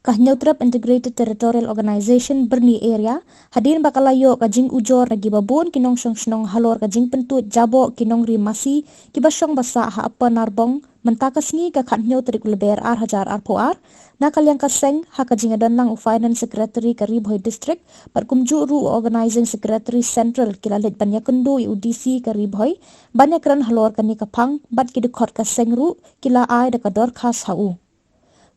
Kah Neutrap Integrated Territorial Organization Berni area hadin bakalayo kajing ujor lagi babun kinong syong halor kajing pentut jabo kinong rimasi kibasyong basa ha apa narbong mentakas ni ka khanyo trik leber ar hajar ar poar nakal yang kaseng ha kajing adan lang finance secretary ka Ribhoi district parkumju ru organizing secretary central kilalit banyak kendu UDC ka Ribhoi banyak ran halor kani kapang bat kidukot kaseng ru kila ai da kador khas hau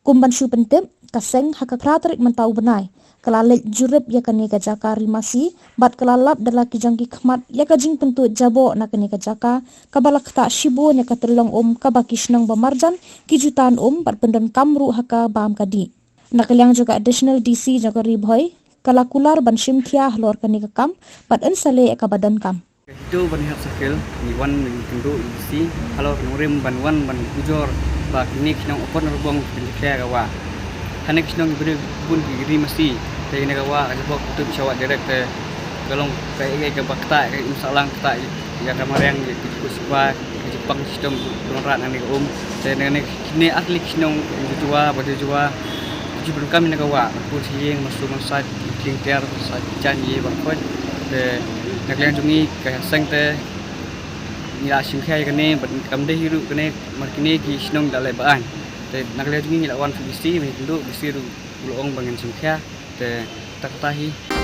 kumban syu pentep kaseng ha kakratrik mentau benai kalalit jurep ya kani ka jaka rimasi bat kalalap dala kijangki khmat ya kajing pentut jabo na kani ka jaka kabalak ta shibo nya katerlong kabakisnang bamarjan kijutan bat pendan kamru haka bam kadi nakalyang juga additional DC jaga Ribhoi kalakular ban shimthia lor kani ka kam bat ensale ka badan kam itu ban hak sakil ni wan kendu DC kalau nurim ban wan ban ujor ba kini kinong opon rubong kaya gawa hanek kinong beri pun giri mesti dari negawa ajak tu syawat direct galong kai ke bakta insalang kata ya kamarang di kuswa Jepang sistem penerat ani dan kini asli kinong jua baju jua jubun kami negawa pun siang masuk masat king tiar masat janji bakot de naklian jungi kaya sengte nila simkhai kene kamde hiru kene markine ki sinong dalai baan te naklian jungi nila wan bisi me hindu bisi ru ulong bangen simkhia te taktahi